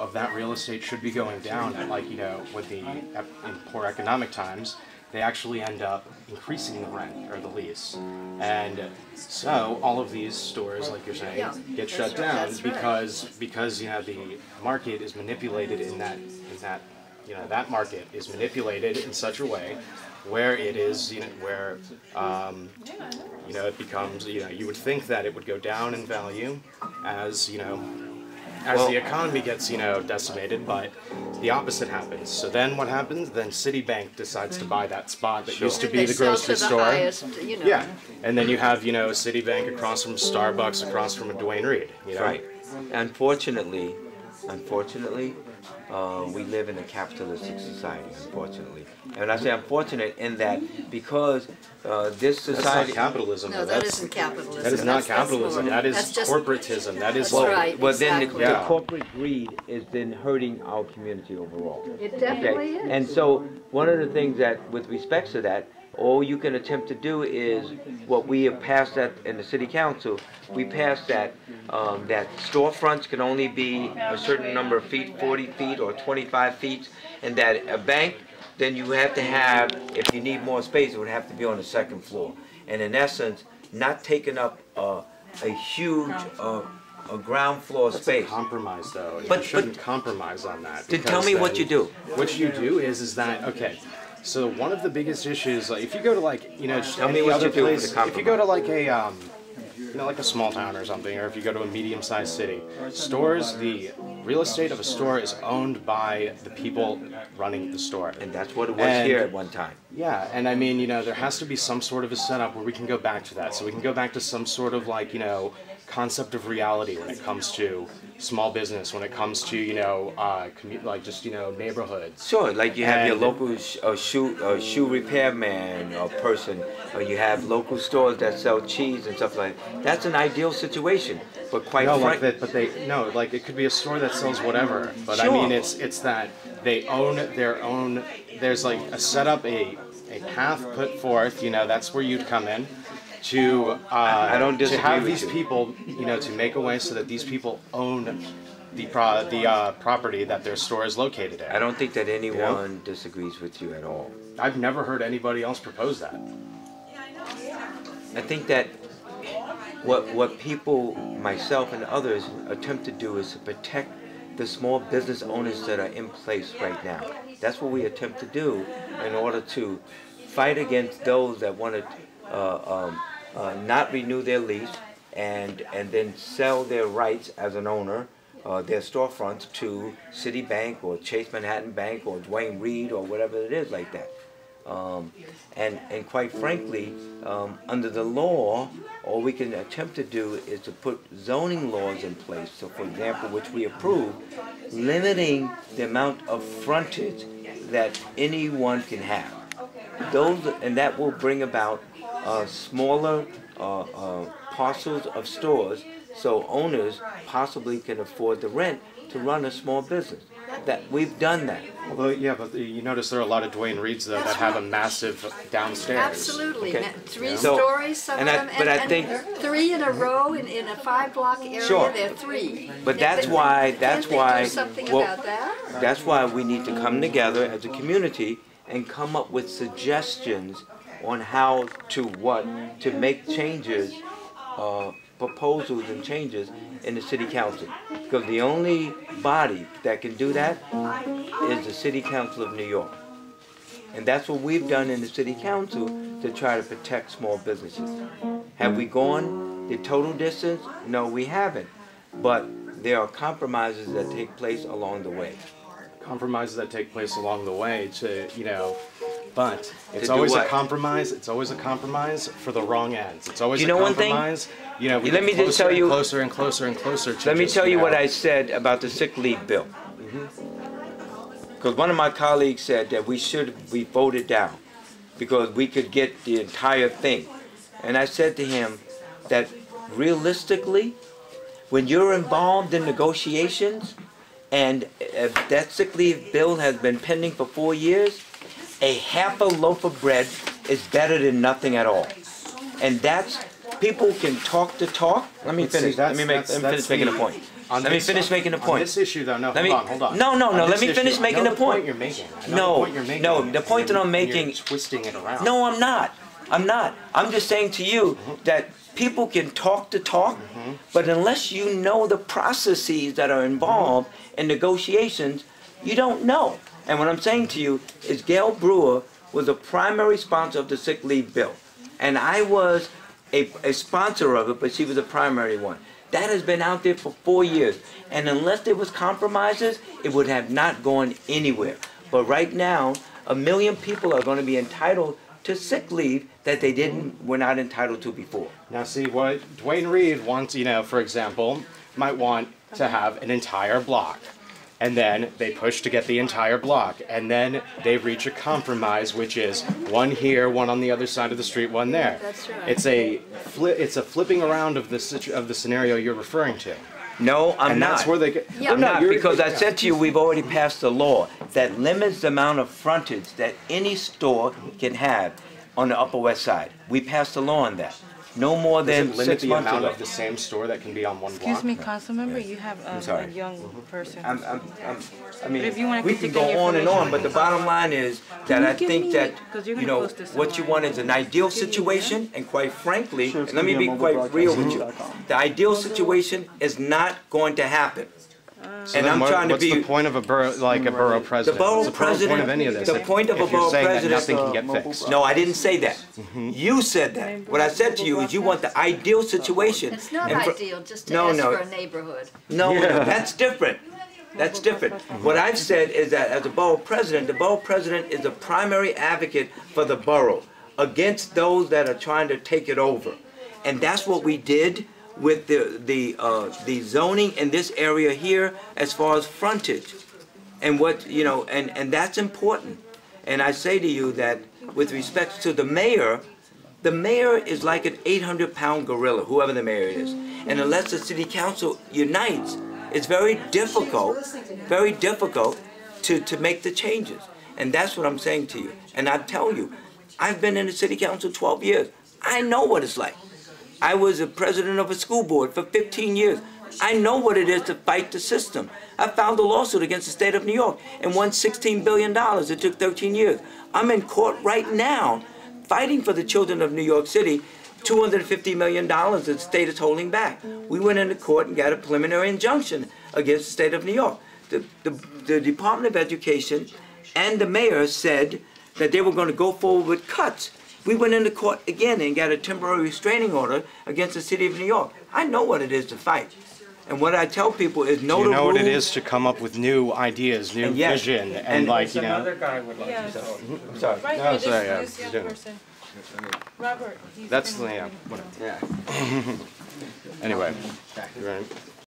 of that real estate should be going down, like, you know, with in poor economic times, they actually end up increasing the rent or the lease. And so all of these stores, like you're saying, get shut down because you know, the market is manipulated in that you know, that market is manipulated in such a way where it is, you know, where you know, it becomes, you know, you would think that it would go down in value as, you know, as the economy gets, you know, decimated, but the opposite happens. So then what happens? Then Citibank decides to buy that spot that used to be the grocery store. Highest, you know. Yeah, and then you have, you know, Citibank across from Starbucks, across from a Dwayne Reed. You know? Right. Unfortunately, we live in a capitalistic society, unfortunately. And I say unfortunate in that because this society... That's not capitalism. No, that isn't capitalism. That is not capitalism. That is corporatism. That is... That's right, Well, exactly. then the corporate greed is then hurting our community overall. It definitely is. And so one of the things that, with respect to that, all you can attempt to do is what we have passed that in the city council. We passed that that storefronts can only be a certain number of feet, 40 feet or 25 feet, and that a bank, then you have to have, if you need more space, it would have to be on the second floor. And in essence, not taking up a huge a ground floor space. That's a compromise, though. But you shouldn't compromise on that. Then tell me what you do. What you do is that, okay, so one of the biggest issues, like if you go to, like, you know, just tell me any what other you do place, with the if you go to like a you know, like a small town or something, or if you go to a medium-sized city, stores, the real estate of a store is owned by the people running the store. And that's what it was here at one time. Yeah, and I mean, you know, there has to be some sort of a setup where we can go back to that. So we can go back to some sort of, like, you know, concept of reality when it comes to small business, when it comes to, you know, like just, you know, neighborhoods. Sure, like you have your local shoe repairman or person, or you have local stores that sell cheese and stuff like that. That's an ideal situation, but quite frankly, like it could be a store that sells whatever. But sure. I mean, it's that they own their own. There's like a setup, a path put forth. You know, that's where you'd come in. To to have these people, you know, to make a way so that these people own the property that their store is located at. I don't think that anyone disagrees with you at all. I've never heard anybody else propose that. I think that what people, myself and others, attempt to do is to protect the small business owners that are in place right now. That's what we attempt to do in order to fight against those that want to not renew their lease and then sell their rights as an owner, their storefronts, to Citibank or Chase Manhattan Bank or Dwayne Reed or whatever it is like that. And quite frankly, under the law, all we can attempt to do is to put zoning laws in place. So, for example, which we approve, limiting the amount of frontage that anyone can have. And that will bring about smaller parcels of stores, so owners possibly can afford the rent to run a small business. That we've done that. Although, yeah, but you notice there are a lot of Dwayne Reeds though that have a massive downstairs. Absolutely, Okay. three stories, some of them, but I think 3 in a row in a 5-block area. Sure. There are 3. But that's why do something about that? That's why we need to come together as a community and come up with suggestions on how to make changes, proposals and changes in the city council. Because the only body that can do that is the City Council of New York. And that's what we've done in the city council to try to protect small businesses. Have we gone the total distance? No, we haven't. But there are compromises that take place along the way. Compromises that take place along the way to, you know, but it's always a compromise. It's always a compromise for the wrong ends. It's always a compromise. You know, we let me just tell you, closer and closer and closer to. Let me tell you what I said about the sick leave bill. Because one of my colleagues said that we voted down because we could get the entire thing. And I said to him that realistically, when you're involved in negotiations and that sick leave bill has been pending for 4 years, a half a loaf of bread is better than nothing at all. And that's, people can talk the talk. Let me finish. Let me finish making a point. Let me finish making the point. On this issue, though, no, hold on. No. Let me finish making the point. You're making. No, the point that I'm making. You're twisting it around. No, I'm not. I'm just saying to you that people can talk the talk, but unless you know the processes that are involved in negotiations, you don't know. And what I'm saying to you is Gail Brewer was a primary sponsor of the sick leave bill. And I was a sponsor of it, but she was a primary one. That has been out there for 4 years. And unless there was compromises, it would have not gone anywhere. But right now, 1 million people are going to be entitled to sick leave that they were not entitled to before. Now see, what Dwayne Reed wants, for example, might want to have an entire block. And then they push to get the entire block, and then they reach a compromise, which is one here, one on the other side of the street, one there. That's right. It's a flipping around of the scenario you're referring to. No, I'm and not. That's where they get. Yeah. I'm not, because I said to you we've already passed a law that limits the amount of frontage that any store can have on the Upper West Side. We passed a law on that. No more than Does it limit 6 the months amount ago. of the same store that can be on one block? Excuse me, council member, you have a young person. I mean, if you wanna we can continue go on and information. on, but the bottom line is that you I give think me- that, 'cause you're you gonna know, post this what you tomorrow. want is an ideal situation, and quite frankly, and let me be quite real with you, the ideal situation is not going to happen. And I'm trying to What's the be, point of a borough, like a borough the president? borough What's the point president, of any of this? the point of a if you're borough saying that president, nothing can get fixed. no, I didn't say that. You said that. What I said to you is you want the ideal situation. It's not And for- ideal just to No, ask no. for a neighborhood. No, that's different. That's different. What I've said is that as a borough president, the borough president is a primary advocate for the borough against those that are trying to take it over. And that's what we did with the zoning in this area here as far as frontage. And what, and that's important. And I say to you that with respect to the mayor is like an 800-pound gorilla, whoever the mayor is. And unless the city council unites, it's very difficult to make the changes. And that's what I'm saying to you. And I tell you, I've been in the city council 12 years. I know what it's like. I was a president of a school board for 15 years. I know what it is to fight the system. I filed a lawsuit against the state of New York and won $16 billion. It took 13 years. I'm in court right now fighting for the children of New York City, $250 million that the state is holding back. We went into court and got a preliminary injunction against the state of New York. The Department of Education and the mayor said that they were going to go forward with cuts. We went into court again and got a temporary restraining order against the city of New York. I know what it is to fight. And what I tell people is know the rules. You know what it is to come up with new ideas, new vision, and like, Another guy would like to say. I'm sorry. Right No, here, sorry, this he's young doing it. person. Robert, he's That's gonna- whatever. Yeah. Anyway, right.